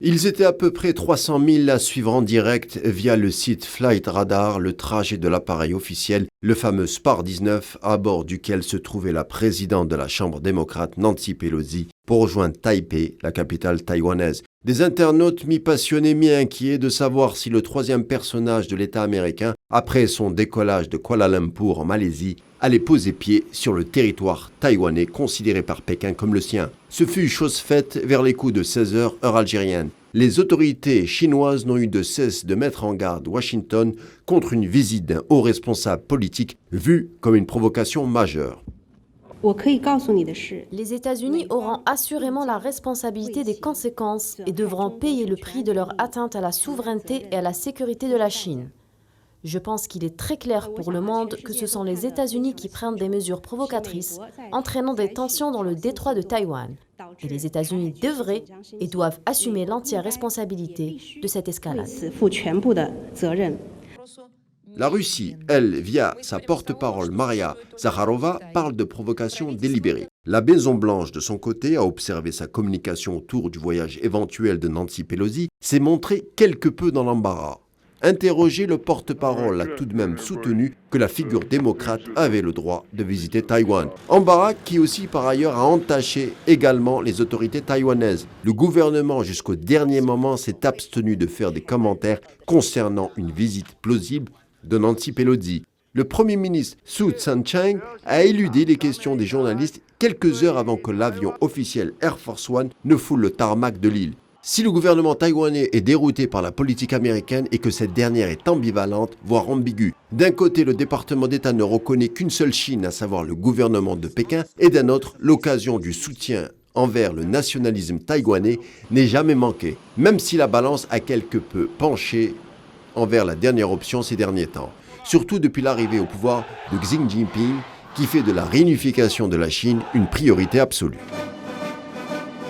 Ils étaient à peu près 300 000 à suivre en direct via le site Flight Radar le trajet de l'appareil officiel, le fameux Spar 19, à bord duquel se trouvait la présidente de la Chambre démocrate Nancy Pelosi pour rejoindre Taipei, la capitale taïwanaise. Des internautes mi-passionnés, mi-inquiets de savoir si le troisième personnage de l'État américain, après son décollage de Kuala Lumpur en Malaisie, allait poser pied sur le territoire taïwanais considéré par Pékin comme le sien. Ce fut chose faite vers les coups de 16h, heure algérienne. Les autorités chinoises n'ont eu de cesse de mettre en garde Washington contre une visite d'un haut responsable politique vue comme une provocation majeure. Les États-Unis auront assurément la responsabilité des conséquences et devront payer le prix de leur atteinte à la souveraineté et à la sécurité de la Chine. Je pense qu'il est très clair pour le monde que ce sont les États-Unis qui prennent des mesures provocatrices, entraînant des tensions dans le détroit de Taïwan. Et les États-Unis devraient et doivent assumer l'entière responsabilité de cette escalade. La Russie, elle, via sa porte-parole Maria Zakharova, parle de provocation délibérée. La Maison-Blanche, de son côté, a observé sa communication autour du voyage éventuel de Nancy Pelosi, s'est montré quelque peu dans l'embarras. Interrogé, le porte-parole a tout de même soutenu que la figure démocrate avait le droit de visiter Taïwan. Embarras qui aussi par ailleurs a entaché également les autorités taïwanaises. Le gouvernement jusqu'au dernier moment s'est abstenu de faire des commentaires concernant une visite plausible de Nancy Pelosi. Le Premier ministre Su Tseng-Chang a éludé les questions des journalistes quelques heures avant que l'avion officiel Air Force One ne foule le tarmac de l'île. Si le gouvernement taïwanais est dérouté par la politique américaine et que cette dernière est ambivalente, voire ambiguë, d'un côté le département d'État ne reconnaît qu'une seule Chine, à savoir le gouvernement de Pékin, et d'un autre, l'occasion du soutien envers le nationalisme taïwanais n'est jamais manquée, même si la balance a quelque peu penché envers la dernière option ces derniers temps. Surtout depuis l'arrivée au pouvoir de Xi Jinping, qui fait de la réunification de la Chine une priorité absolue.